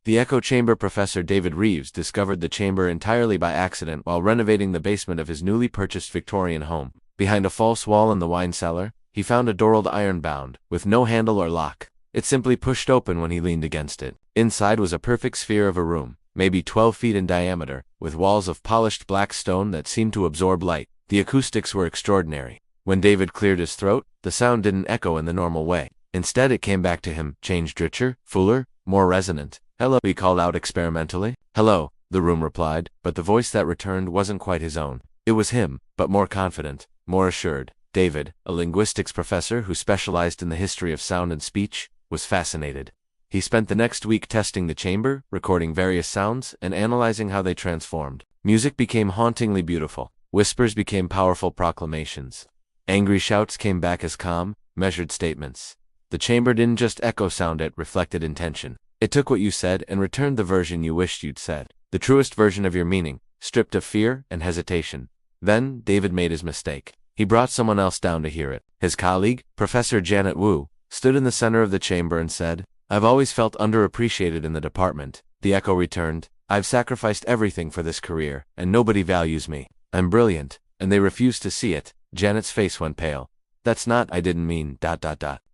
The echo chamber. Professor David Reeves discovered the chamber entirely by accident while renovating the basement of his newly purchased Victorian home. Behind a false wall in the wine cellar, he found a door iron-bound, with no handle or lock. It simply pushed open when he leaned against it. Inside was a perfect sphere of a room, maybe 12 feet in diameter, with walls of polished black stone that seemed to absorb light. The acoustics were extraordinary. When David cleared his throat, the sound didn't echo in the normal way. Instead, it came back to him, changed richer, fuller, more resonant. "Hello," he called out experimentally. "Hello," the room replied, but the voice that returned wasn't quite his own. It was him, but more confident, more assured. David, a linguistics professor who specialized in the history of sound and speech, was fascinated. He spent the next week testing the chamber, recording various sounds, and analyzing how they transformed. Music became hauntingly beautiful. Whispers became powerful proclamations. Angry shouts came back as calm, measured statements. The chamber didn't just echo sound, it reflected intention. It took what you said and returned the version you wished you'd said. The truest version of your meaning, stripped of fear and hesitation. Then, David made his mistake. He brought someone else down to hear it. His colleague, Professor Janet Wu, stood in the center of the chamber and said, "I've always felt underappreciated in the department." The echo returned, "I've sacrificed everything for this career, and nobody values me. I'm brilliant, and they refuse to see it." Janet's face went pale. "That's not, I didn't mean, ...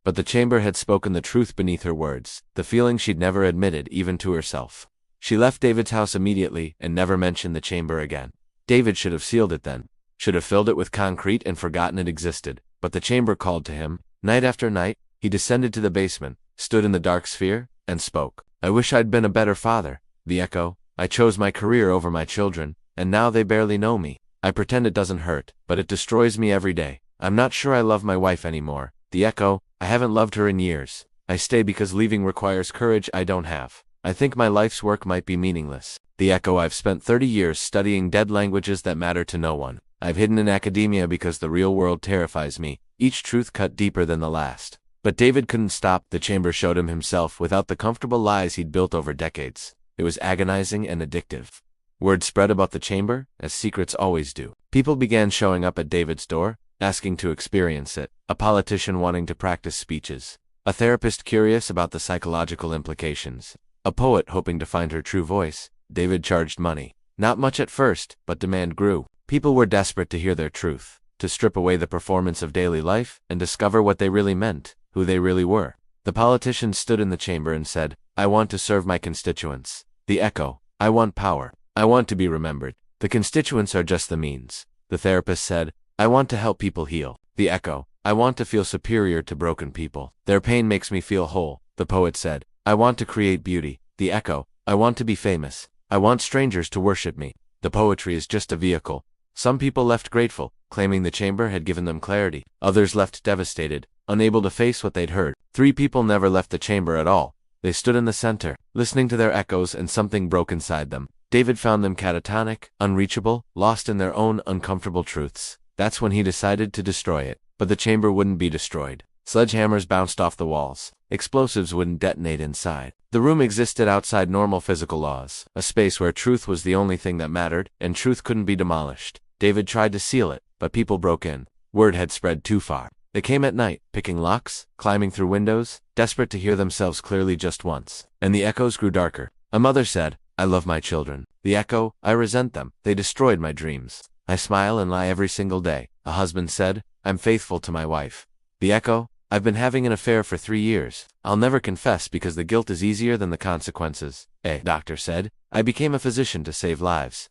But the chamber had spoken the truth beneath her words, the feeling she'd never admitted even to herself. She left David's house immediately and never mentioned the chamber again. David should have sealed it then, should have filled it with concrete and forgotten it existed. But the chamber called to him. Night after night, he descended to the basement, stood in the dark sphere, and spoke. "I wish I'd been a better father." The echo, "I chose my career over my children, and now they barely know me. I pretend it doesn't hurt, but it destroys me every day. I'm not sure I love my wife anymore." The echo, "I haven't loved her in years. I stay because leaving requires courage I don't have. I think my life's work might be meaningless." The echo, "I've spent 30 years studying dead languages that matter to no one. I've hidden in academia because the real world terrifies me. Each truth cut deeper than the last." But David couldn't stop. The chamber showed him himself without the comfortable lies he'd built over decades. It was agonizing and addictive. Word spread about the chamber, as secrets always do. People began showing up at David's door, asking to experience it. A politician wanting to practice speeches. A therapist curious about the psychological implications. A poet hoping to find her true voice. David charged money. Not much at first, but demand grew. People were desperate to hear their truth, to strip away the performance of daily life and discover what they really meant, who they really were. The politician stood in the chamber and said, "I want to serve my constituents." The echo, "I want power. I want to be remembered. The constituents are just the means." The therapist said, "I want to help people heal." The echo, "I want to feel superior to broken people. Their pain makes me feel whole." The poet said, "I want to create beauty." The echo, "I want to be famous. I want strangers to worship me." The poetry is just a vehicle. Some people left grateful, claiming the chamber had given them clarity. Others left devastated, unable to face what they'd heard. 3 people never left the chamber at all. They stood in the center, listening to their echoes, and something broke inside them. David found them catatonic, unreachable, lost in their own uncomfortable truths. That's when he decided to destroy it. But the chamber wouldn't be destroyed. Sledgehammers bounced off the walls. Explosives wouldn't detonate inside. The room existed outside normal physical laws, a space where truth was the only thing that mattered, and truth couldn't be demolished. David tried to seal it, but people broke in. Word had spread too far. They came at night, picking locks, climbing through windows, desperate to hear themselves clearly just once. And the echoes grew darker. A mother said, "I love my children." The echo, "I resent them. They destroyed my dreams. I smile and lie every single day." A husband said, "I'm faithful to my wife." The echo, "I've been having an affair for 3 years. I'll never confess because the guilt is easier than the consequences." A doctor said, "I became a physician to save lives."